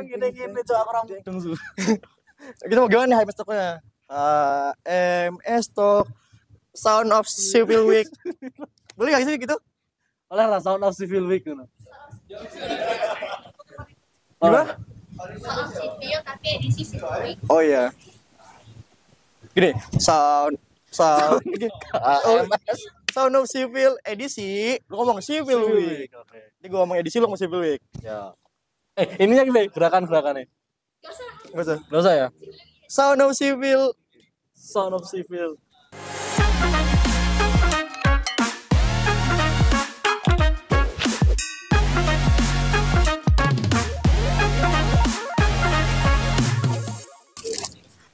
Gini-gini cok orang. Kita mau gimana nih hype stocknya? MS Stock, Sound of Civil Week. Boleh gak sih gitu? Oleh lah Sound of Civil Week gitu. Gimana? Soal sipil tapi edisi Civil Week. Oh iya. Gini, gini. AMS Sound of Civil edisi. Lu ngomong Civil Week. Oke. Ini gua ngomong edisi, lu ngomong Civil Week. Ya. Ininya gini, gerakan-gerakannya. Gak usah. Betul. Gak usah ya? Sound of Civil. Sound of Civil.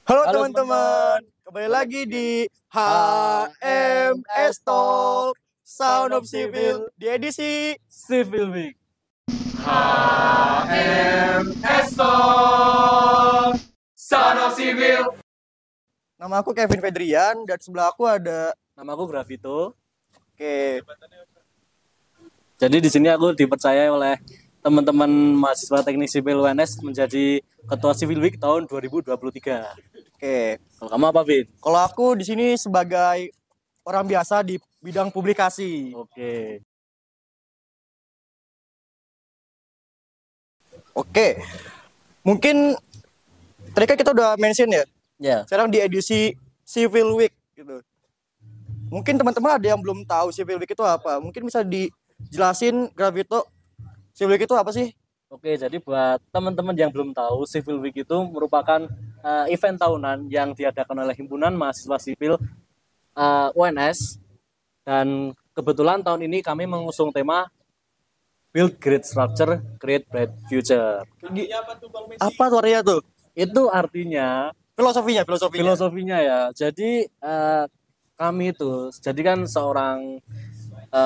Halo Halo, teman-teman, kembali lagi di HMS Talk Sound of Civil di edisi Civil Week. Nama aku Kevin Fedrian dan sebelah aku ada Nama aku Gravito. Oke. Jadi di sini aku dipercaya oleh teman-teman mahasiswa Teknik Sipil UNS menjadi Ketua Civil Week tahun 2023. Oke. Kalau kamu apa, Vin? Kalau aku di sini sebagai orang biasa di bidang publikasi. Oke. Oke. Mungkin tadi kan kita udah mention ya. Ya. Sekarang di edisi Civil Week gitu. Mungkin teman-teman ada yang belum tahu Civil Week itu apa. Mungkin bisa dijelasin Gravito, Civil Week itu apa sih? Oke, jadi buat teman-teman yang belum tahu, Civil Week itu merupakan event tahunan yang diadakan oleh Himpunan Mahasiswa Sipil UNS. Dan kebetulan tahun ini kami mengusung tema Build Great Structure, Create Bright Future. Apa tuh artinya tuh? Itu artinya filosofinya ya. Jadi kami itu, jadi kan seorang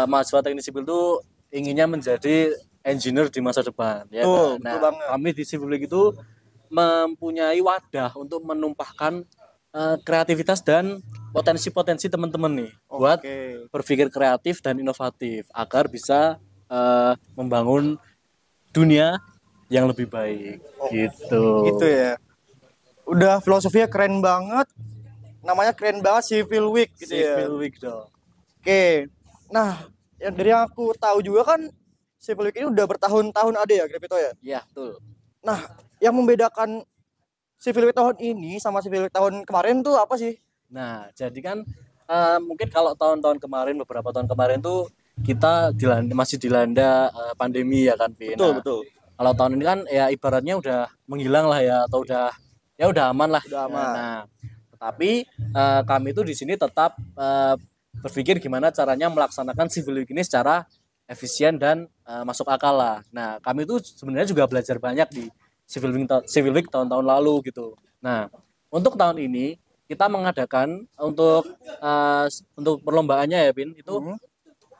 mahasiswa teknik sipil itu inginnya menjadi engineer di masa depan. Ya kan? Nah, kami di Civil Week itu mempunyai wadah untuk menumpahkan kreativitas dan potensi-potensi teman-teman nih buat berpikir kreatif dan inovatif agar bisa membangun dunia yang lebih baik. Gitu ya. Udah filosofinya keren banget. Namanya keren banget Civil Week gitu ya. Civil Week dong. Oke. Nah, yang dari yang aku tahu juga kan Civil Week ini udah bertahun-tahun ada ya, Gravito ya? Iya, betul. Nah, yang membedakan Civil Week tahun ini sama Civil Week tahun kemarin tuh apa sih? Nah, jadi kan mungkin kalau tahun-tahun kemarin, beberapa tahun kemarin tuh kita masih dilanda pandemi ya kan, Vin. Betul, Nah, betul. kalau tahun ini kan ya ibaratnya udah menghilang lah ya, atau udah aman lah. Udah aman. Nah, tetapi kami itu di sini tetap berpikir gimana caranya melaksanakan Civil Week ini secara efisien dan masuk akal lah. Nah, kami itu sebenarnya juga belajar banyak di Civil Week tahun-tahun lalu gitu. Nah, untuk tahun ini kita mengadakan untuk perlombaannya ya, Bin, itu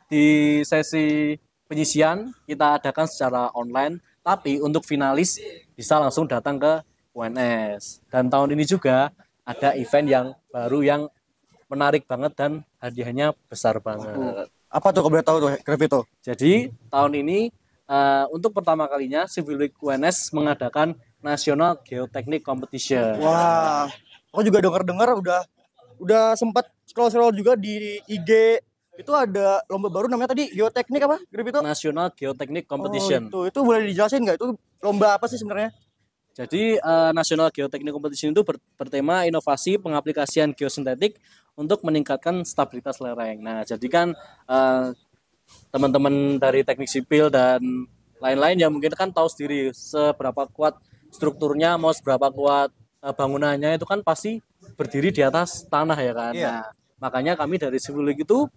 di sesi penyisian kita adakan secara online, tapi untuk finalis bisa langsung datang ke UNS. Dan tahun ini juga ada event yang baru yang menarik banget dan hadiahnya besar banget. Apa tuh kalau boleh tahu tuh, Gravito? Jadi tahun ini untuk pertama kalinya Civil Week UNS mengadakan National Geotechnic Competition. Wah, aku juga dengar udah sempat scroll juga di IG. Itu ada lomba baru namanya tadi Geoteknik apa, Gravito? National Geotechnic Competition. Itu boleh dijelasin nggak? Itu lomba apa sih sebenarnya? Jadi National Geotechnic Competition itu bertema inovasi pengaplikasian geosintetik untuk meningkatkan stabilitas lereng. Nah, jadi kan teman-teman dari teknik sipil dan lain-lain yang mungkin kan tahu sendiri seberapa kuat strukturnya, mau seberapa kuat bangunannya itu kan pasti berdiri di atas tanah ya kan. Iya. Nah, makanya kami dari Civil Week itu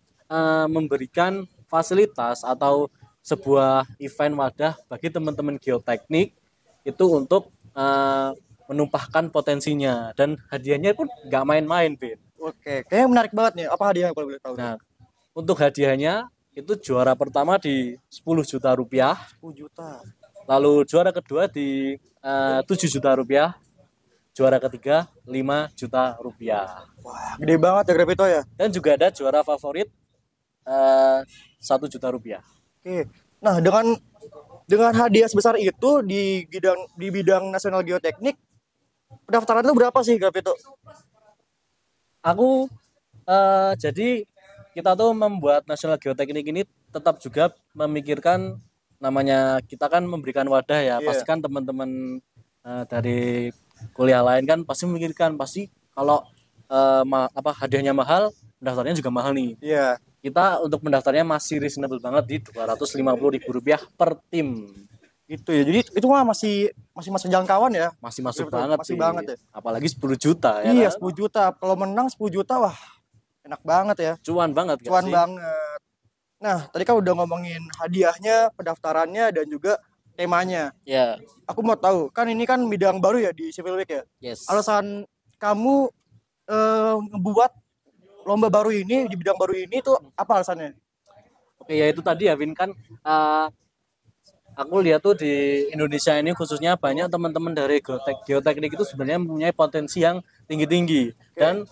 memberikan fasilitas atau sebuah event wadah bagi teman-teman geoteknik itu untuk menumpahkan potensinya, dan hadiahnya pun nggak main-main, Bin. Oke, kayaknya menarik banget nih. Apa hadiahnya kalau boleh tahu? Nah, untuk hadiahnya itu juara pertama di 10 juta rupiah, 10 juta. lalu juara kedua di 7 juta rupiah, juara ketiga 5 juta rupiah. Wah, gede banget ya Gravito ya. Dan juga ada juara favorit 1 juta rupiah. Oke. Nah, dengan dengan hadiah sebesar itu di bidang nasional geoteknik, pendaftaran itu berapa sih Gravito? Aku jadi kita tuh membuat nasional geoteknik ini tetap juga memikirkan, namanya kita kan memberikan wadah ya. Iya. Pasti kan teman-teman dari kuliah lain kan pasti memikirkan, pasti kalau hadiahnya mahal, pendaftarnya juga mahal nih. Iya. Kita untuk pendaftarnya masih reasonable banget di Rp250.000 per tim. Gitu ya. Jadi itu mah masih masuk jangkauan ya. Masih masuk Betul, banget masih sih. banget ya. Apalagi 10 juta ya. Iya, kan? 10 juta. Kalau menang 10 juta wah enak banget ya. Cuan banget gak Cuan sih? banget. Nah, tadi kan udah ngomongin hadiahnya, pendaftarannya dan juga temanya. Ya, Aku mau tahu, kan ini kan bidang baru ya di Civil Week ya. yes. Alasan kamu ngebuat lomba baru ini di bidang baru ini tuh apa alasannya? Oke, ya itu tadi ya Vin, kan aku lihat tuh di Indonesia ini khususnya banyak teman-teman dari geoteknik itu sebenarnya mempunyai potensi yang tinggi-tinggi. Dan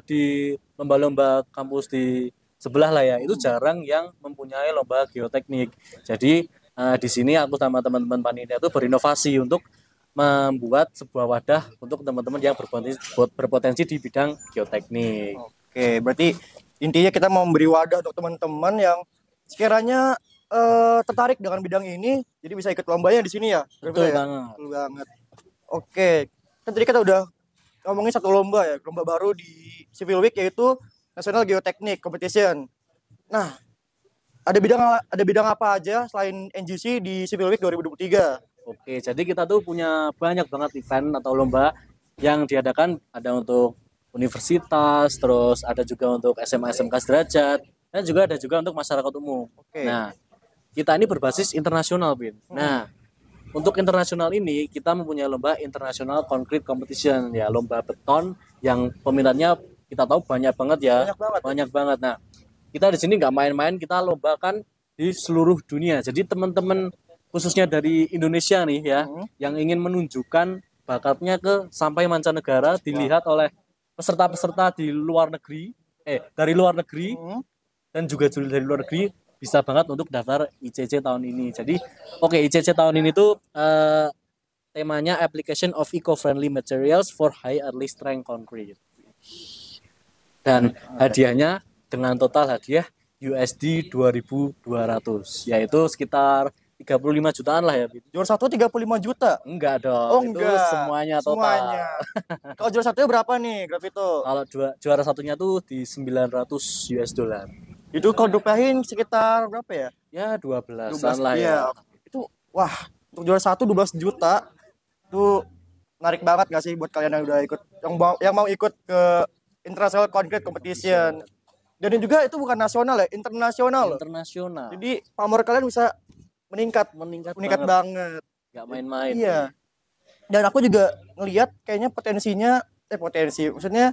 di lomba-lomba kampus di sebelah lah ya, itu jarang yang mempunyai lomba geoteknik. Jadi di sini aku sama teman-teman panitia itu berinovasi untuk membuat sebuah wadah untuk teman-teman yang berpotensi di bidang geoteknik. Oke, berarti intinya kita mau memberi wadah untuk teman-teman yang sekiranya tertarik dengan bidang ini, jadi bisa ikut lombanya di sini ya. Betul ya? banget. Betul banget. Oke, kan tadi kita udah ngomongin satu lomba ya, lomba baru di Civil Week yaitu National Geotechnic Competition. Nah, ada bidang apa aja selain NGC di Civil Week 2023? Oke, jadi kita tuh punya banyak banget event atau lomba yang diadakan, ada untuk universitas, terus ada juga untuk SMA SMK sederajat, dan juga ada juga untuk masyarakat umum. Oke. Nah, kita ini berbasis internasional, Bin. Nah, untuk internasional ini kita mempunyai lomba International Concrete Competition, ya lomba beton yang peminatnya kita tahu banyak banget ya. Banyak Banget. Nah, kita di sini nggak main-main, kita lombakan di seluruh dunia. Jadi teman-teman khususnya dari Indonesia nih ya, yang ingin menunjukkan bakatnya ke sampai mancanegara, dilihat oleh peserta-peserta di luar negeri, dari luar negeri dan juga juri dari luar negeri, bisa banget untuk daftar ICC tahun ini. Jadi oke, ICC tahun ini tuh temanya Application of Eco-Friendly Materials for High Early Strength Concrete. Dan hadiahnya dengan total hadiah USD 2.200, yaitu sekitar 35 jutaan lah ya. Juara 1 35 juta. Enggak dong. Oh, itu enggak. semuanya total. Semuanya. Kalau juara satunya berapa nih, Gravito? Kalau juara satunya tuh di 900 US dollar. Itu kalau dirupiahin sekitar berapa ya? Ya 12-an lah iya. ya. Itu wah, untuk juara 1 12 juta. Itu menarik banget gak sih buat kalian yang udah ikut, yang mau ikut ke International Concrete Competition. Dan juga itu bukan nasional ya, internasional. Internasional. Jadi pamor kalian bisa meningkat banget. Gak main-main. Iya. Dan aku juga ngelihat kayaknya maksudnya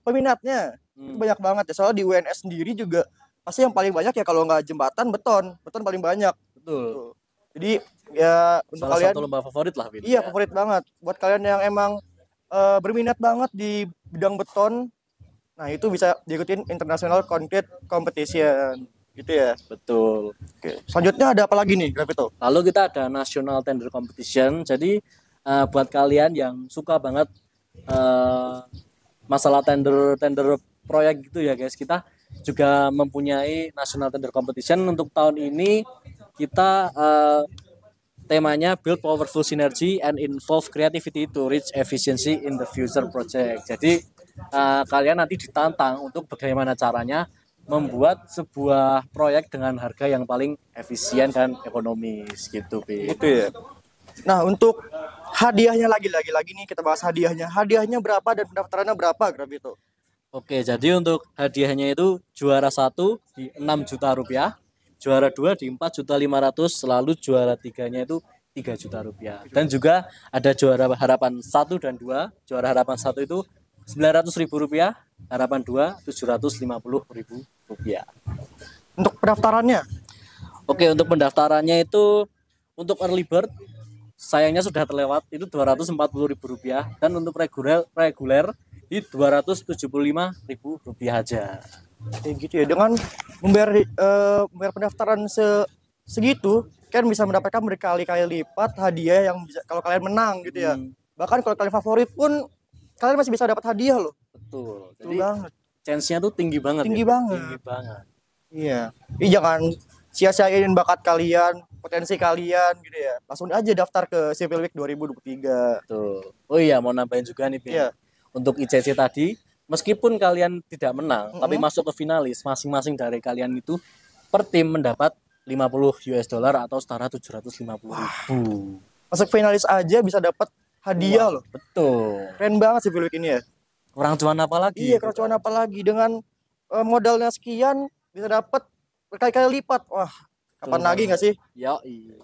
peminatnya itu banyak banget ya. Soalnya di UNS sendiri juga pasti yang paling banyak ya kalau nggak jembatan, beton paling banyak. Betul. Jadi ya untuk Salah kalian satu lomba favorit lah, Bin. iya, favorit banget buat kalian yang emang berminat banget di bidang beton. Nah, itu bisa diikutin International Concrete Competition gitu ya. Betul. Oke. Selanjutnya ada apa lagi nih, Gravito? Lalu kita ada National Tender Competition. Jadi buat kalian yang suka banget masalah tender proyek gitu ya guys, kita juga mempunyai National Tender Competition. Untuk tahun ini kita temanya Build Powerful Synergy and Involve Creativity to Reach Efficiency in the Future Project. Jadi kalian nanti ditantang untuk bagaimana caranya membuat sebuah proyek dengan harga yang paling efisien dan ekonomis gitu, Pi. Gitu ya. Nah, untuk hadiahnya lagi nih kita bahas hadiahnya. Hadiahnya berapa dan pendaftarannya berapa, Gravito? Oke, jadi untuk hadiahnya itu juara 1 di 6 juta rupiah, juara 2 di 4.500.000, lalu juara 3-nya itu 3 juta rupiah. Dan juga ada juara harapan 1 dan 2. Juara harapan 1 itu 900.000 rupiah, harapan 2 750.000 rupiah. Untuk pendaftarannya? Oke, untuk pendaftarannya itu untuk early bird sayangnya sudah terlewat, itu 240.000 rupiah, dan untuk reguler di 275.000 rupiah aja. Kayak gitu ya. Dengan membayar pendaftaran segitu, kan bisa mendapatkan berkali-kali lipat hadiah yang bisa kalau kalian menang gitu ya. Bahkan kalau kalian favorit pun kalian masih bisa dapat hadiah loh. Betul. Betul Jadi banget. chance-nya tuh tinggi banget. Tinggi ya. banget. Tinggi banget. Iya. Ih, jangan sia-siain bakat kalian, potensi kalian gitu ya. Langsung aja daftar ke Civil Week 2023. Tuh. Oh iya, mau nambahin juga nih, Pin. Iya. Untuk ICC tadi, meskipun kalian tidak menang, tapi masuk ke finalis, masing-masing dari kalian itu per tim mendapat 50 US dollar atau setara 750.000. Masuk finalis aja bisa dapat hadiah loh. Betul. Keren banget Civil Week ini ya. Kurang cuan apa lagi? Iya, kerocokan apa lagi dengan modalnya sekian bisa dapat berkali-kali lipat. Wah, kapan Betul. lagi nggak sih? Ya, iya.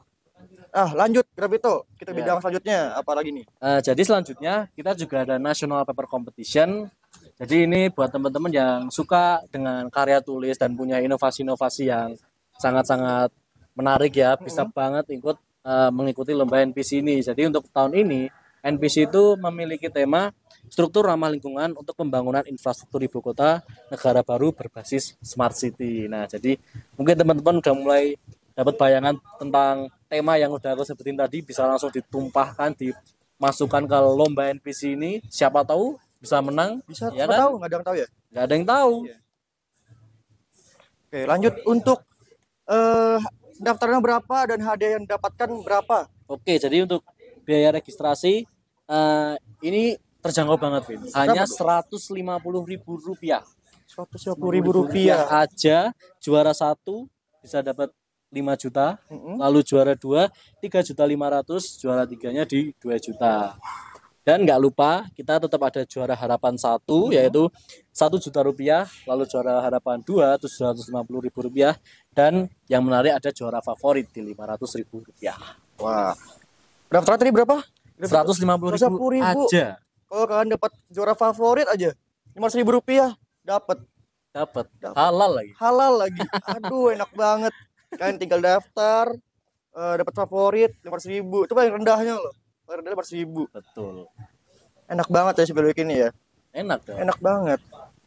Lanjut Gravito. Kita Ya. bidang selanjutnya apa lagi nih? Jadi selanjutnya kita juga ada National Paper Competition. Jadi ini buat teman-teman yang suka dengan karya tulis dan punya inovasi-inovasi yang sangat-sangat menarik ya, bisa banget ikut mengikuti lomba NPC ini. Jadi untuk tahun ini NPC itu memiliki tema struktur ramah lingkungan untuk pembangunan infrastruktur ibu kota negara baru berbasis smart city. Nah, jadi mungkin teman-teman udah mulai dapat bayangan tentang tema yang udah aku sebutin tadi, bisa langsung ditumpahkan, dimasukkan ke lomba NPC ini. Siapa tahu bisa menang. Bisa ya siapa kan? tahu, nggak ada yang tahu ya. Nggak ada yang tahu. Oke, lanjut untuk daftarnya berapa dan hadiah yang didapatkan berapa? Oke, jadi untuk biaya registrasi ini terjangkau banget, Vin. Hanya Rp150.000. 150.000 rupiah. Aja juara 1 bisa dapat 5 juta, lalu juara 2 3.500.000, juara 3-nya di 2 juta. Dan nggak lupa kita tetap ada juara harapan 1 yaitu 1 juta rupiah, lalu juara harapan 2 750.000 rupiah, dan yang menarik ada juara favorit di 500.000 rupiah. Wah. Daftar tadi berapa? 150.000 aja. Kalau kalian dapat juara favorit aja 500.000 rupiah dapat Halal lagi. halal lagi. Aduh, enak banget. Kalian tinggal daftar, dapat favorit 500.000. Itu paling rendahnya loh. Paling rendah 500.000. Betul. Enak banget ya Civil Week ini ya. Enak dong. Enak banget.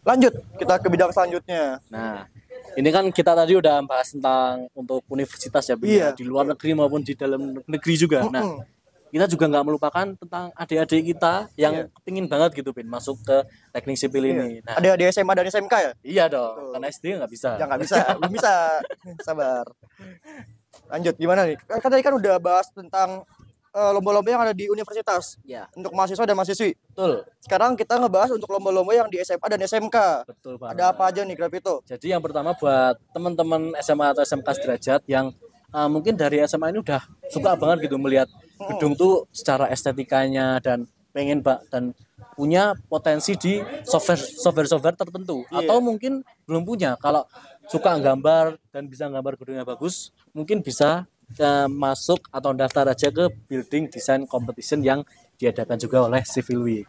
Lanjut kita ke bidang selanjutnya. Nah, ini kan kita tadi udah bahas tentang untuk universitas ya, Iya. di luar negeri maupun di dalam negeri juga. Nah, kita juga nggak melupakan tentang adik-adik kita yang pingin banget gitu, Pin, masuk ke teknik sipil ini. Nah, Ada di SMA dan SMK ya? iya dong, karena SD nggak bisa. Ya nggak bisa, belum bisa. Sabar. Lanjut gimana nih? Kan tadi kan udah bahas tentang lomba-lomba yang ada di universitas Ya, untuk mahasiswa dan mahasiswi. betul. Sekarang kita ngebahas untuk lomba-lomba yang di SMA dan SMK. Betul banget. Ada apa aja nih Gravito? Jadi yang pertama buat teman-teman SMA atau SMK sederajat yang mungkin dari SMA ini udah suka banget gitu melihat gedung tuh secara estetikanya dan pengen dan punya potensi di software tertentu, atau mungkin belum punya. Kalau suka gambar dan bisa gambar gedungnya bagus, mungkin bisa masuk atau daftar aja ke building design competition yang diadakan juga oleh Civil Week.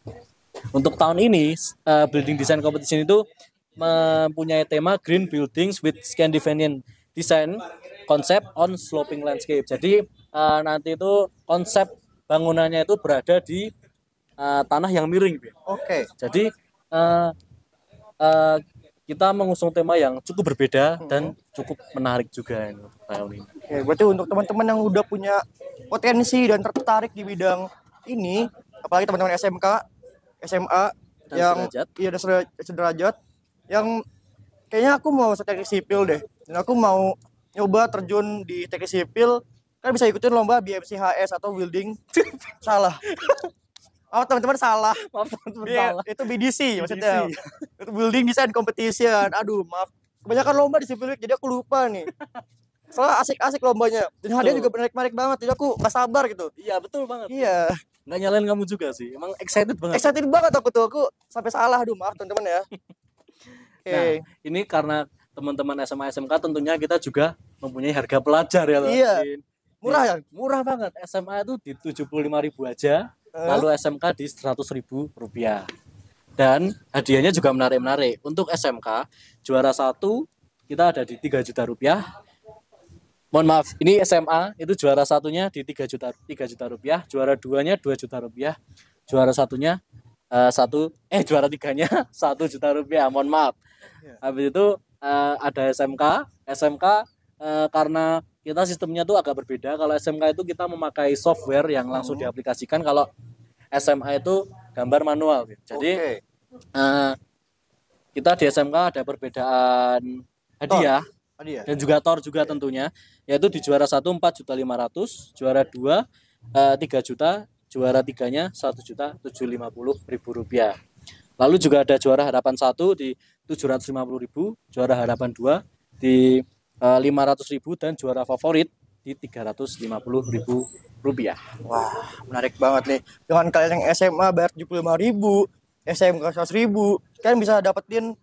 Untuk tahun ini building design competition itu mempunyai tema Green Buildings with Scandinavian Design Concept on Sloping Landscape. Jadi nanti itu konsep bangunannya itu berada di tanah yang miring. Oke. Jadi kita mengusung tema yang cukup berbeda dan cukup menarik juga ini tahun ini. Oke, berarti untuk teman-teman yang udah punya potensi dan tertarik di bidang ini, apalagi teman-teman SMK, SMA Dan yang sederajat. iya dan sederajat, yang kayaknya aku mau teknik sipil deh, dan aku mau nyoba terjun di teknik sipil, kan bisa ikutin lomba BMCHS atau building. Salah. Oh, teman-teman salah. Maaf teman-teman, Iya, salah. itu BDC maksudnya. Itu building design competition. Aduh, maaf. Kebanyakan lomba di Civil Week jadi aku lupa nih. Soalnya asik-asik lombanya. Dan hadiah juga menarik-menarik banget. Jadi aku gak sabar gitu. Iya, betul banget. Iya. Nggak nyalain kamu juga sih. Emang excited banget. Excited banget aku tuh. Aku sampai salah. Aduh, maaf teman-teman ya. Oke. Nah, ini karena teman-teman SMA SMK tentunya kita juga mempunyai harga pelajar ya. Loh. Iya. Murah ya? Murah banget. SMA itu di 75.000 aja. Lalu SMK di 100.000 rupiah. Dan hadiahnya juga menarik-menarik. Untuk SMK juara 1 kita ada di 3 juta rupiah. Mohon maaf, ini SMA itu juara satunya di 3 juta rupiah, juara 2-nya 2 juta rupiah, juara satunya juara 3-nya 1 juta rupiah. Mohon maaf. Habis itu ada SMK karena kita sistemnya tuh agak berbeda. Kalau SMK itu kita memakai software yang langsung diaplikasikan. Kalau SMA itu gambar manual. Jadi kita di SMK ada perbedaan hadiah dan juga tor juga tentunya, yaitu di juara 1 4.500.000, juara 2 3 juta, juara 3-nya 1.750.000 rupiah. Lalu juga ada juara harapan 1 di 750.000, juara harapan 2 di 500.000 dan juara favorit di 350.000 rupiah. Wah, menarik banget nih. Dengan kalian yang SMA bayar 75.000, SMK 100.000, kalian bisa dapetin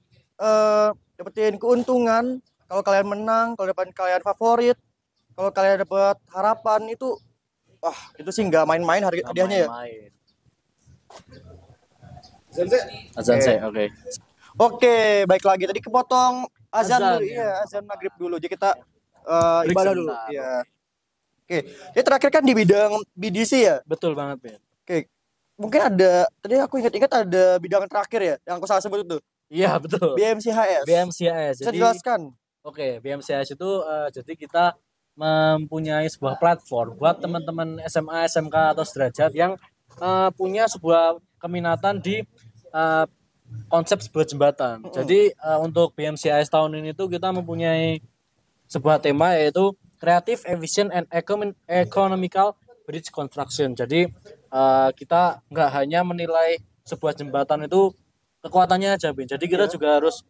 keuntungan. Kalau kalian menang, kalau dapat kalian favorit, kalau kalian dapat harapan itu, wah itu sih nggak main-main hadiahnya ya. Azan oke. Oke, baik lagi. Tadi kepotong azan dulu, iya, azan maghrib dulu. Jadi kita ibadah dulu. Iya. Oke, jadi terakhir kan di bidang BDC ya. Betul banget, Ben. Oke, mungkin ada. Tadi aku ingat-ingat ada bidang terakhir ya, yang aku salah sebut itu. Iya betul. BMCHS. Bisa dijelaskan? Oke, BMCHS itu jadi kita mempunyai sebuah platform buat teman-teman SMA, SMK atau sederajat yang punya sebuah keminatan di konsep sebuah jembatan. Jadi untuk BMCHS tahun ini tuh kita mempunyai sebuah tema yaitu Creative, Efficient, and Economical Bridge Construction. Jadi kita nggak hanya menilai sebuah jembatan itu kekuatannya aja, Ben. Jadi kita juga harus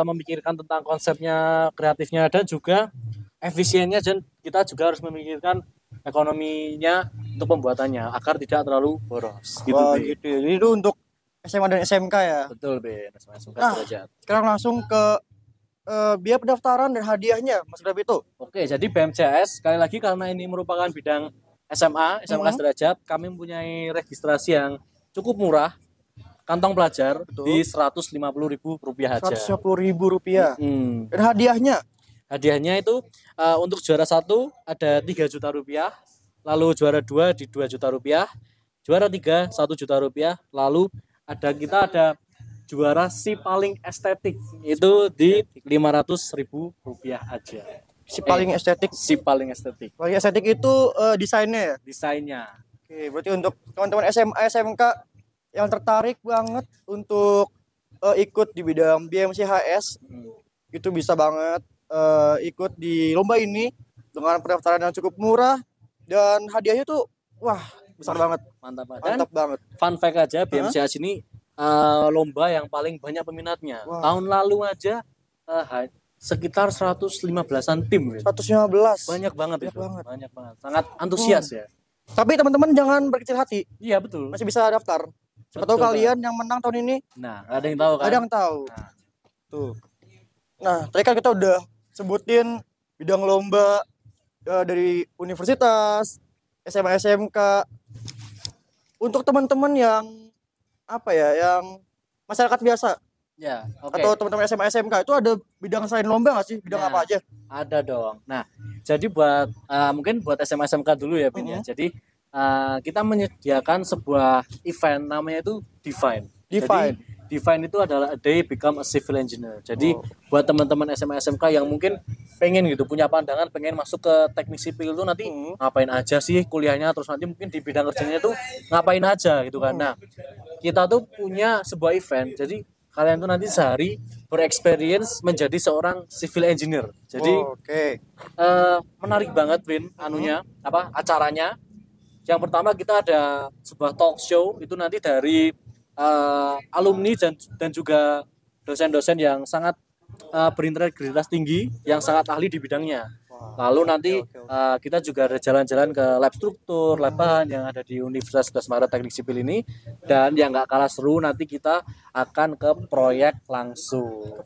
memikirkan tentang konsepnya, kreatifnya, dan juga efisiennya, dan kita juga harus memikirkan ekonominya untuk pembuatannya agar tidak terlalu boros. Gitu, Wah, Ben. gitu. Jadi itu untuk SMA dan SMK ya. Betul, Ben. SMK Nah, sederajat. sekarang langsung ke biaya pendaftaran dan hadiahnya, Mas Gravito. Oke, jadi BMCS sekali lagi karena ini merupakan bidang SMA, SMK sederajat, kami mempunyai registrasi yang cukup murah. Kantong pelajar di Rp150.000 aja. Rp150.000. Dan hadiahnya? Hadiahnya itu untuk juara 1 ada 3 juta rupiah, lalu juara 2 di 2 juta rupiah, juara 3 1 juta rupiah, lalu kita ada juara si paling estetik itu di Rp500.000 aja. Si paling estetik? Si paling estetik. Paling estetik itu desainnya ya? Desainnya. Oke, berarti untuk teman-teman SMA, SMK yang tertarik banget untuk ikut di bidang BMCHS, itu bisa banget ikut di lomba ini dengan pendaftaran yang cukup murah dan hadiahnya tuh wah besar banget. Mantap banget. Fun fact aja, BMCHS ini lomba yang paling banyak peminatnya. Wow. Tahun lalu aja sekitar 115-an tim. 115. Banyak banget. Banyak banget. Sangat antusias ya. Tapi teman-teman jangan berkecil hati. Iya betul. Masih bisa daftar. Siapa tahu kalian yang menang tahun ini. Nah, ada yang tahu kan? Ada yang tahu. Nah. Tuh. Nah, tadi kan kita udah sebutin bidang lomba dari universitas, SMA, SMK. Untuk teman-teman yang apa ya, yang masyarakat biasa. Ya, oke. Atau teman-teman SMA, SMK itu ada bidang selain lomba nggak sih? Bidang apa aja? Ada dong. Nah, jadi buat mungkin buat SMA, SMK dulu ya, Bin ya. Jadi kita menyediakan sebuah event namanya itu Define. Jadi, Define itu adalah a day become a civil engineer. Jadi buat teman-teman SMA SMK yang mungkin pengen gitu punya pandangan pengen masuk ke teknik sipil itu nanti ngapain aja sih kuliahnya, terus nanti mungkin di bidang kerjanya itu ngapain aja gitu kan. Nah, kita tuh punya sebuah event. Jadi kalian tuh nanti sehari berexperience menjadi seorang civil engineer. Jadi menarik banget, Win, acaranya. Yang pertama kita ada sebuah talk show itu nanti dari alumni dan juga dosen-dosen yang sangat berintegritas tinggi, yang sangat ahli di bidangnya. Lalu nanti kita juga ada jalan-jalan ke lab struktur, lab bahan yang ada di Universitas 11 Maret Teknik Sipil ini. Dan yang gak kalah seru nanti kita akan ke proyek langsung.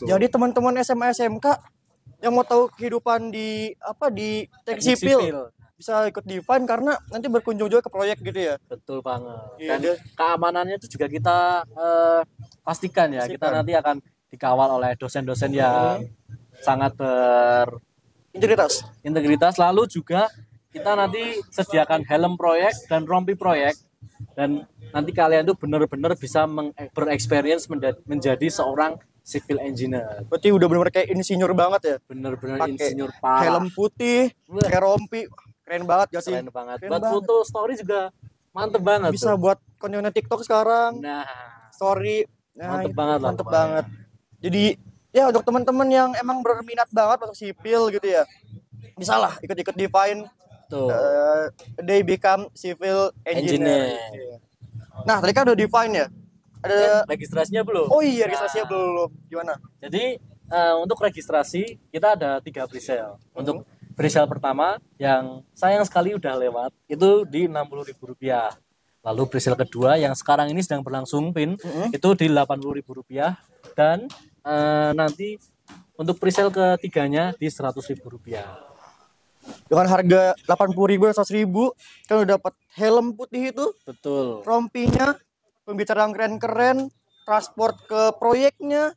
Jadi teman-teman SMA SMK yang mau tahu kehidupan di teknik sipil bisa ikut Define karena nanti berkunjung juga ke proyek gitu ya. Betul banget. Dan keamanannya itu juga kita pastikan ya. Kita nanti akan dikawal oleh dosen-dosen yang sangat berintegritas. Lalu juga kita nanti sediakan helm proyek dan rompi proyek, dan nanti kalian tuh benar-benar bisa bereksperience menjadi seorang civil engineer. Berarti udah bener-bener kayak insinyur banget ya. Bener-bener Pakai insinyur parah. helm putih, pakai rompi. Keren banget gak sih? Keren banget. Keren Buat banget. foto story juga mantep banget. Bisa tuh. buat konten TikTok sekarang. Nah, Story. Nah, mantep itu banget lah. mantep banget. Jadi ya untuk teman-teman yang emang berminat banget masuk sipil gitu ya, bisa lah ikut-ikut Define. Tuh. They become civil engineer. Nah tadi kan udah Define ya. Ada. Registrasinya belum? Oh iya registrasinya belum. Gimana? Jadi untuk registrasi kita ada 3 presale. Untuk presale pertama yang sayang sekali udah lewat itu di Rp60.000. Lalu presale kedua yang sekarang ini sedang berlangsung Pin itu di Rp80.000 dan nanti untuk presale ketiganya di Rp100.000. Dengan harga 80.000 100.000 kan udah dapat helm putih itu, Betul. rompinya, pembicaraan keren-keren, transport ke proyeknya,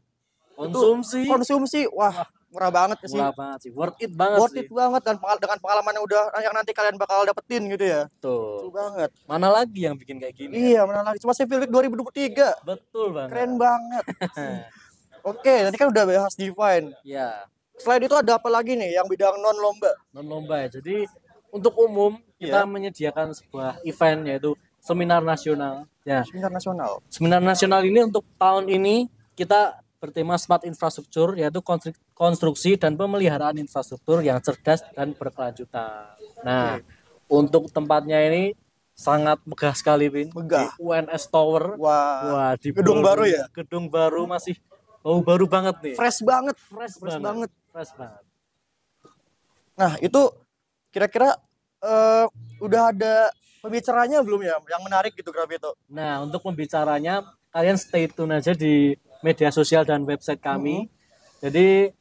konsumsi, wah murah banget sih. Murah banget sih. Worth it banget Worth sih. it banget dan dengan pengalaman yang nanti kalian bakal dapetin gitu ya. Tuh. Betul banget. Mana lagi yang bikin kayak gini? Iya, mana lagi cuma Civil Week 2023. Betul banget. Keren banget. Oke, tadi kan udah bahas Define. Ya, Selain itu ada apa lagi nih yang bidang non lomba? non lomba ya. Jadi untuk umum kita menyediakan sebuah event yaitu seminar nasional. Ya, Seminar nasional. seminar nasional ini untuk tahun ini kita bertema Smart Infrastruktur yaitu konstruksi dan pemeliharaan infrastruktur yang cerdas dan berkelanjutan. Nah, untuk tempatnya ini sangat megah sekali, Pin. Megah. Di UNS Tower. Wah, di gedung baru ya? Gedung baru masih baru banget nih. Fresh banget. Fresh banget. banget. Fresh banget. Nah, itu kira-kira udah ada pembicaranya belum ya yang menarik gitu Gravito? Nah, untuk pembicaranya kalian stay tune aja di media sosial dan website kami. Jadi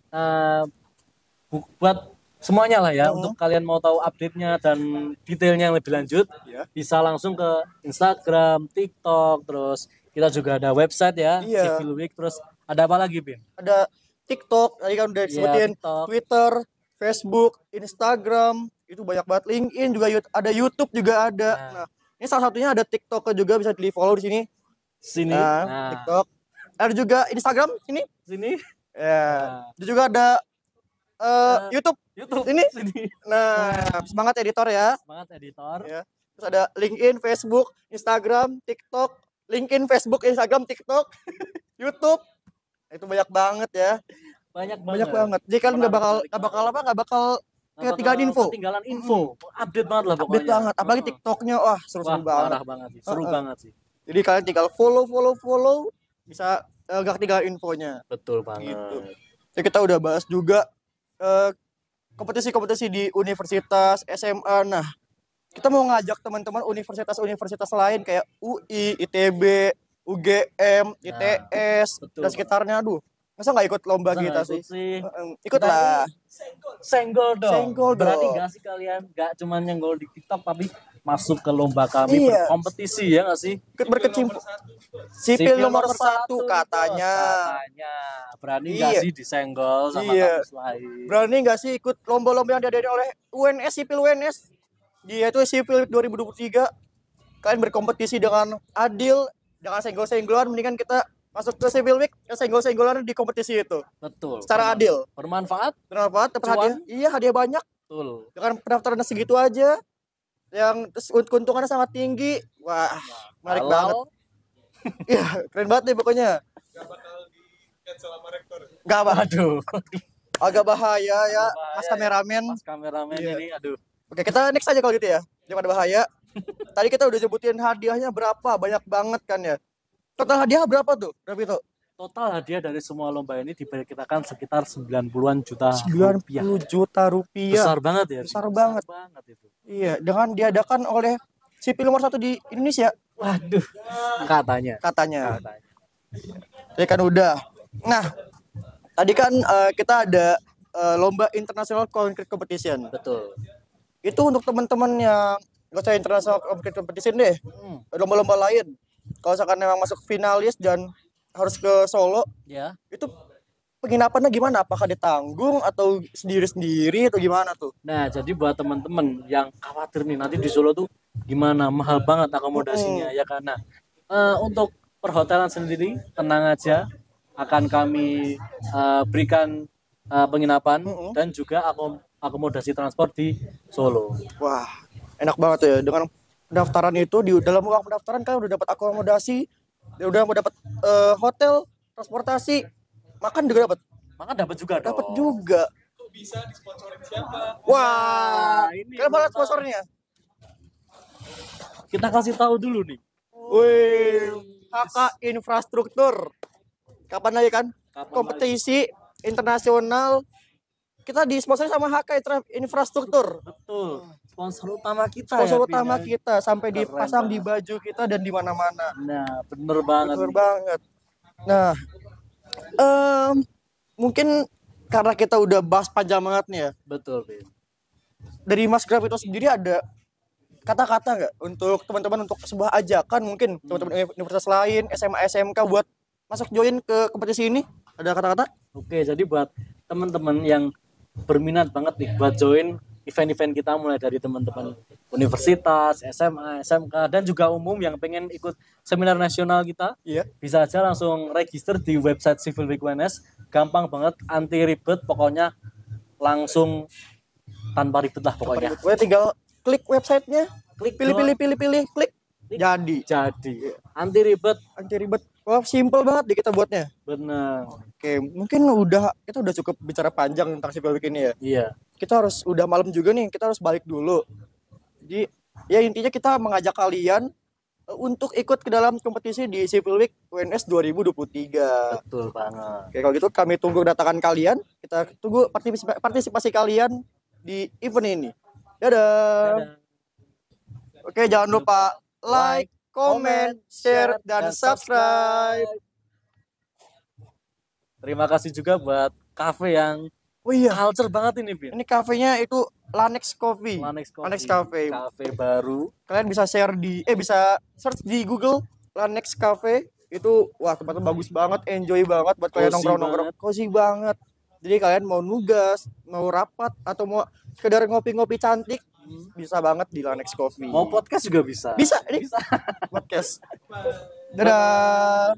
buat semuanya lah ya, untuk kalian mau tahu update-nya dan detailnya yang lebih lanjut, bisa langsung ke Instagram, TikTok, terus kita juga ada website ya, Civil Week, terus ada apa lagi, Bin? Ada TikTok, tadi kan udah disebutin, Twitter, Facebook, Instagram, itu banyak banget. LinkedIn juga ada, YouTube juga ada. Nah, ini salah satunya ada TikTok juga, bisa di follow di sini. Nah, TikTok. Ada juga Instagram sini. Ya. Itu juga ada YouTube. Sini. Nah, semangat editor ya. Semangat editor. Ya. Terus ada LinkedIn, Facebook, Instagram, TikTok, LinkedIn, Facebook, Instagram, TikTok, YouTube. Itu banyak banget ya. Banyak banget. Jadi kalian nggak bakal ketinggalan info. Update banget lah pokoknya. Update banget. Apalagi TikToknya, wah seru-seru banget. Parah banget sih. Seru banget sih. Jadi kalian tinggal follow, bisa gak ketinggalan infonya. Betul banget. Gitu. Jadi kita udah bahas juga kompetisi-kompetisi di universitas, SMA. Nah, kita mau ngajak teman-teman universitas-universitas lain kayak UI, ITB, UGM, ITS, dan sekitarnya. Aduh, masa nggak ikut lomba kita sih? Ikutlah. Senggol dong. Berarti nggak sih kalian nggak cuma nyenggol di TikTok tapi masuk ke lomba kami berkompetisi ya nggak sih? Ikut berkecimpung. Sipil nomor 1 katanya. Berani nggak sih disenggol sama kampus lain? Berani nggak sih ikut lomba-lomba yang diadain oleh UNS, Sipil UNS? Dia itu Sipil 2023. Kalian berkompetisi dengan adil, jangan senggol-senggolan. Mendingan kita masuk ke Civil Week, senggol-senggolan di kompetisi itu. Betul. Secara adil. Bermanfaat, dapat hadiah. Iya, hadiah banyak. Betul. Dengan pendaftaran segitu aja, yang keuntungannya sangat tinggi. Wah, menarik banget. Iya, keren banget nih pokoknya. Gak bakal di-cancel sama rektor. Gak bakal. Aduh. Agak bahaya ya, Mas kameramen. Ini, aduh. Oke, kita next aja kalau gitu ya. Jangan bahaya. Tadi kita udah sebutin hadiahnya berapa, banyak banget kan ya. Total hadiah berapa tuh, Ravito? Total hadiah dari semua lomba ini diperkirakan sekitar 90-an juta 90 juta rupiah. Besar banget ya. Besar banget itu. Iya, dengan diadakan oleh Sipil nomor 1 di Indonesia. Waduh. Katanya. Jadi kan udah. Nah, tadi kan kita ada lomba international concrete competition. Betul. Itu untuk teman-teman yang gak usah international concrete competition deh. Lomba-lomba lain. Kalau misalkan memang masuk finalis dan harus ke Solo, ya. Itu penginapannya gimana? Apakah ditanggung atau sendiri-sendiri atau gimana tuh? Nah, jadi buat teman-teman yang khawatir nih nanti di Solo tuh gimana, mahal banget akomodasinya ya karena untuk perhotelan sendiri tenang aja, akan kami berikan penginapan dan juga akomodasi transport di Solo. Wah, enak banget ya dengan pendaftaran itu di dalam uang pendaftaran kan udah dapat akomodasi, udah mau dapat hotel, transportasi, makan juga dapat. Maka dapat juga dong. Dapat juga. Kok bisa disponsorin siapa? Wah, ini kalian banget sponsornya. Kita kasih tahu dulu nih. Wih, HK Infrastruktur. Kapan lagi kan? Kapan Kompetisi internasional. Kita disponsori sama HK Infrastruktur. Betul. Sponsor utama kita. Sponsor ya, utama Pin, ya. kita sampai Keren dipasang di banget. baju kita dan di mana-mana. Nah, bener banget. Betul nih. banget. Nah, mungkin karena kita udah bahas panjang banget nih ya. Betul, Pin. Dari Mas Grab itu sendiri ada kata-kata nggak untuk teman-teman untuk sebuah ajakan mungkin teman-teman universitas lain, SMA, SMK buat masuk join ke kompetisi ini? Ada kata-kata? Oke, jadi buat teman-teman yang berminat banget nih buat join event-event kita mulai dari teman-teman universitas, SMA, SMK dan juga umum yang pengen ikut seminar nasional kita, Iya. bisa aja langsung register di website Civil Week UNS. Gampang banget, anti ribet, pokoknya langsung tanpa ribet lah pokoknya. Gue tinggal klik websitenya, Klik pilih, klik, jadi. Jadi anti ribet, Anti ribet. Wah, simple banget deh kita buatnya. bener. Oke, mungkin kita udah cukup bicara panjang tentang Civil Week ini ya. Iya, Kita harus udah malam juga nih, kita harus balik dulu. Jadi ya intinya kita mengajak kalian untuk ikut ke dalam kompetisi di Civil Week UNS 2023. betul banget. Oke, kalau gitu kami tunggu kedatangan kalian. Kita tunggu partisipasi kalian di event ini. Dadah. Dadah. Oke, jangan lupa like, comment, share, dan subscribe. Terima kasih juga buat cafe yang Oh iya, culture banget ini, Bin. ini kafenya itu Lanex Coffee. Lanex Coffee. Lanex Cafe. Cafe baru. Kalian bisa share bisa search di Google Lanex Cafe. Itu wah tempatnya bagus banget, enjoy banget buat kalian Cozy nongkrong-nongkrong. banget. Cozy banget. Jadi kalian mau nugas, mau rapat atau mau sekedar ngopi-ngopi cantik, bisa banget di Lanex Coffee. Mau podcast juga bisa. Bisa, ini Bisa. podcast. Dadah.